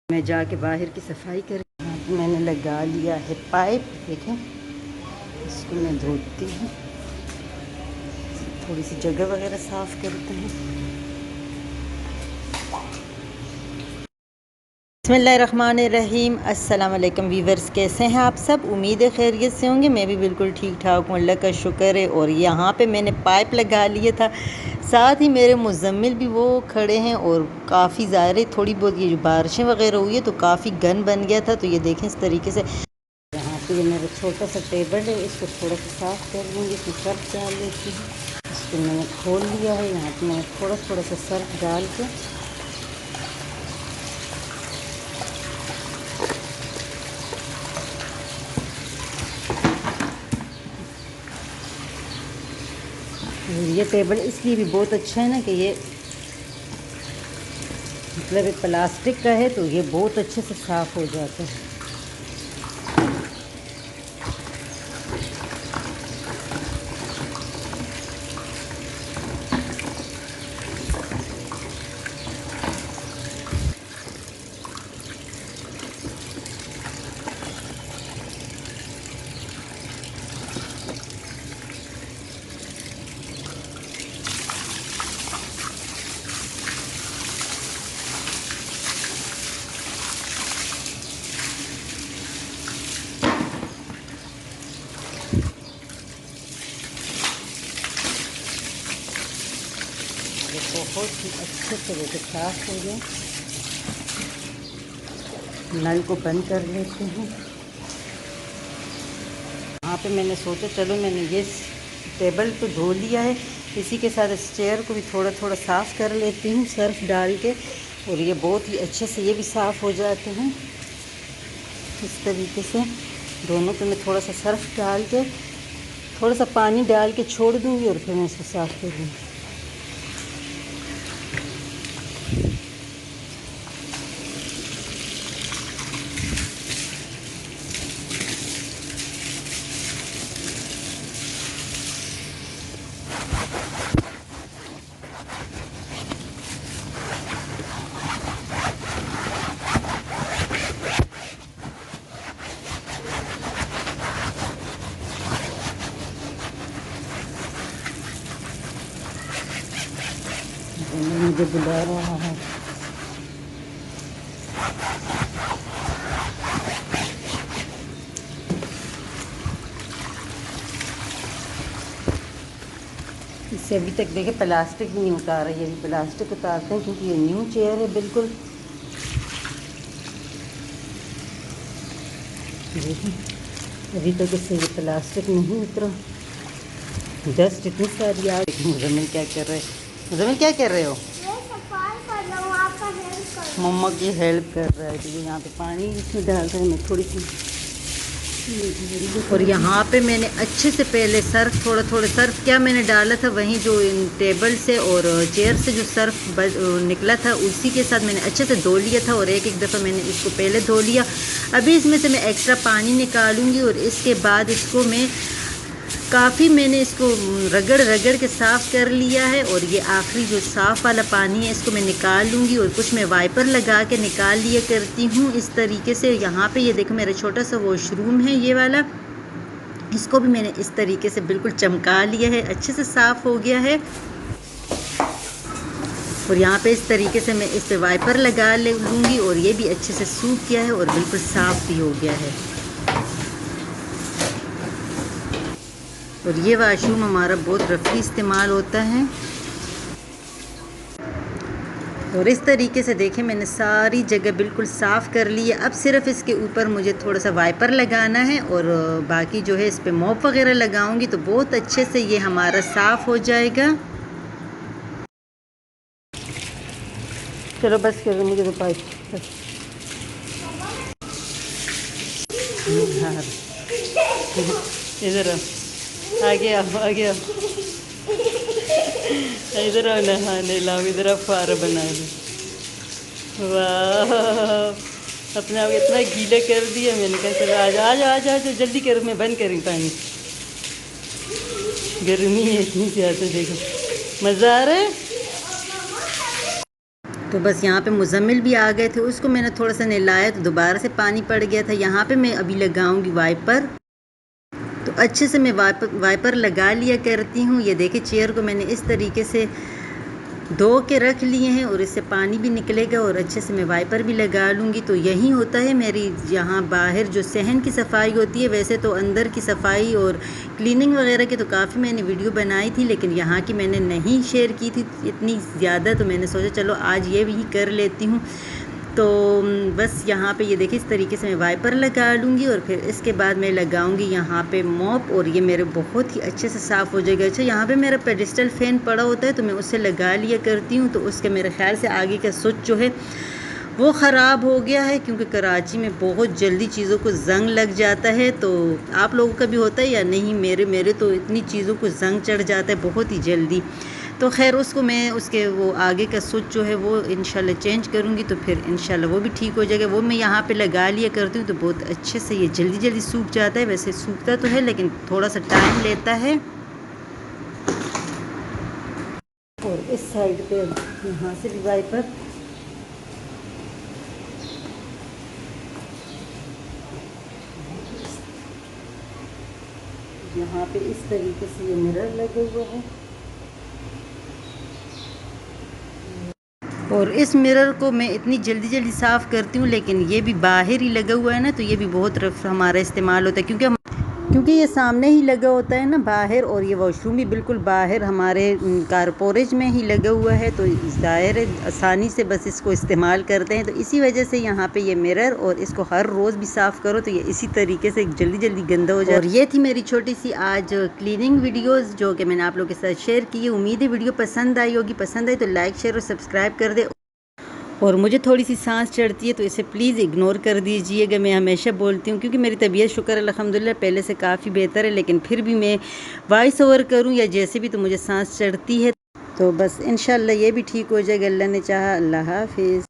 मैं जाके बाहर की सफाई कर मैंने लगा लिया है पाइप। देखें, इसको मैं धोती हूँ, थोड़ी सी जगह वगैरह साफ़ करते हैं। बिस्मिल्लाहिर्रहमानिर्रहीम। अस्सलाम वालेकुम वीवर्स, कैसे हैं आप सब? उम्मीद है खैरियत से होंगे। मैं भी बिल्कुल ठीक ठाक हूँ, अल्लाह का शुक्र है। और यहाँ पे मैंने पाइप लगा लिया था, साथ ही मेरे मुज़म्मिल भी वो खड़े हैं। और काफ़ी ज़्यादा थोड़ी बहुत ये जो बारिशें वगैरह हुई है तो काफ़ी गन बन गया था। तो ये देखें इस तरीके से। यहाँ पे ये मेरा छोटा सा टेबल है, इसको थोड़ा सा साफ़ कर लूँगी, इसमें सर्फ डाल लेती हूँ। इसको मैंने खोल लिया है, यहाँ पर मैंने थोड़ा सा सर्फ डाल के ये टेबल इसलिए भी बहुत अच्छा है ना कि ये मतलब ये प्लास्टिक का है तो ये बहुत अच्छे से साफ़ हो जाता है। बहुत ही अच्छे से साफ़ हो गए। नल को बंद कर लेते हैं। यहाँ पे मैंने सोचा चलो मैंने ये टेबल तो धो लिया है, इसी के साथ इस चेयर को भी थोड़ा थोड़ा साफ़ कर लेती हूँ सर्फ डाल के। और ये बहुत ही अच्छे से ये भी साफ़ हो जाते हैं। इस तरीके से दोनों पे मैं थोड़ा सा सर्फ डाल के थोड़ा सा पानी डाल के छोड़ दूँगी और फिर मैं इसको साफ़ कर दूँगी। मुझे बुला रहा है। इससे अभी तक देखे प्लास्टिक नहीं उतारा, ये भी प्लास्टिक उतारते हैं क्योंकि ये न्यू चेयर है बिल्कुल। देखिए अभी तक इससे ये प्लास्टिक नहीं उतरा, डस्ट इतनी सारी आ गई। मुज़म्मिल क्या कर रहे हैं? मुज़म्मिल क्या कर रहे हो? मम्मा की हेल्प कर रहा है। तो यहाँ पे पानी इसमें डाल रहे हैं, मैं थोड़ी सी। और यहाँ पे मैंने अच्छे से पहले सर्फ थोड़ा सर्फ क्या मैंने डाला था, वहीं जो इन टेबल से और चेयर से जो सर्फ निकला था उसी के साथ मैंने अच्छे से धो लिया था। और एक दफ़ा मैंने इसको पहले धो लिया। अभी इसमें से मैं एक्स्ट्रा पानी निकालूंगी और इसके बाद इसको मैं काफ़ी मैंने इसको रगड़ के साफ़ कर लिया है। और ये आखिरी जो साफ़ वाला पानी है इसको मैं निकाल लूँगी और कुछ मैं वाइपर लगा के निकाल लिया करती हूँ इस तरीके से। यहाँ पे ये देखो मेरा छोटा सा वॉशरूम है ये वाला, इसको भी मैंने इस तरीके से बिल्कुल चमका लिया है, अच्छे से साफ़ हो गया है। और यहाँ पे इस तरीके से मैं इस पर वाइपर लगा लूँगी और ये भी अच्छे से सूख गया है और बिल्कुल साफ़ भी हो गया है। और ये वाशरूम हमारा बहुत रफली इस्तेमाल होता है। और इस तरीके से देखें मैंने सारी जगह बिल्कुल साफ़ कर ली है। अब सिर्फ इसके ऊपर मुझे थोड़ा सा वाइपर लगाना है और बाकी जो है इस पे मॉप वगैरह लगाऊंगी तो बहुत अच्छे से ये हमारा साफ़ हो जाएगा। चलो बस करो, मुझे तो पाइप इधर आगे आओ इधर आओ, नहाने लाओ, इधर आप फुहारा बना लो। वाह, अपने आप इतना गीला कर दिया। मैंने कहा चलो आ जाओ जल्दी करो, मैं बंद करूँ पानी। गर्मी है इतनी ज़्यादा, देखो मज़ा आ रहा है। तो बस यहाँ पे मुज़म्मिल भी आ गए थे, उसको मैंने थोड़ा सा नहलाया तो दोबारा से पानी पड़ गया था। यहाँ पे मैं अभी लगाऊंगी वाइपर। तो अच्छे से मैं वाइपर लगा लिया करती हूँ। ये देखिए चेयर को मैंने इस तरीके से धो के रख लिए हैं और इससे पानी भी निकलेगा और अच्छे से मैं वाइपर भी लगा लूँगी। तो यही होता है मेरी यहाँ बाहर जो सहन की सफाई होती है। वैसे तो अंदर की सफाई और क्लीनिंग वगैरह की तो काफ़ी मैंने वीडियो बनाई थी, लेकिन यहाँ की मैंने नहीं शेयर की थी इतनी ज़्यादा, तो मैंने सोचा चलो आज ये भी कर लेती हूँ। तो बस यहाँ पे ये देखिए इस तरीके से मैं वाइपर लगा लूँगी और फिर इसके बाद मैं लगाऊँगी यहाँ पे मॉप और ये मेरे बहुत ही अच्छे से साफ़ हो जाएगा। अच्छा यहाँ पे मेरा पेडिस्टल फ़ैन पड़ा होता है तो मैं उससे लगा लिया करती हूँ। तो उसके मेरे ख्याल से आगे का स्विच जो है वो ख़राब हो गया है, क्योंकि कराची में बहुत जल्दी चीज़ों को ज़ंग लग जाता है। तो आप लोगों का भी होता है या नहीं? मेरे तो इतनी चीज़ों को ज़ंग चढ़ जाता है बहुत ही जल्दी। तो खैर उसको मैं उसके वो आगे का स्विच जो है वो इंशाल्लाह चेंज करूँगी, तो फिर इंशाल्लाह वो भी ठीक हो जाएगा। वो मैं यहाँ पे लगा लिया करती हूँ तो बहुत अच्छे से ये जल्दी जल्दी सूख जाता है। वैसे सूखता तो है लेकिन थोड़ा सा टाइम लेता है। और इस साइड पे यहाँ से भी वाइपर यहाँ पे इस तरीके से ये मिरर लगा हुआ है और इस मिरर को मैं इतनी जल्दी जल्दी साफ़ करती हूँ, लेकिन ये भी बाहर ही लगा हुआ है ना, तो ये भी बहुत रफ हमारा इस्तेमाल होता है क्योंकि ये सामने ही लगा होता है ना बाहर, और ये वॉशरूम भी बिल्कुल बाहर हमारे कारपोरेज में ही लगा हुआ है। तो ज़ाहिर है आसानी से बस इसको इस्तेमाल करते हैं। तो इसी वजह से यहाँ पे ये मिरर, और इसको हर रोज़ भी साफ़ करो तो ये इसी तरीके से जल्दी जल्दी गंदा हो जाए। और ये थी मेरी छोटी सी आज क्लीनिंग वीडियोज़ जो कि मैंने आप लोगों के साथ शेयर की है। उम्मीद है वीडियो पसंद आई होगी। पसंद आई तो लाइक शेयर और सब्सक्राइब कर दे। और मुझे थोड़ी सी सांस चढ़ती है तो इसे प्लीज़ इग्नोर कर दीजिएगा। मैं हमेशा बोलती हूँ क्योंकि मेरी तबीयत शुक्र अल्हम्दुलिल्लाह पहले से काफ़ी बेहतर है, लेकिन फिर भी मैं वॉइस ओवर करूँ या जैसे भी तो मुझे सांस चढ़ती है। तो बस इंशाल्लाह ये भी ठीक हो जाएगा, अल्लाह ने चाहा। अल्लाह हाफिज़।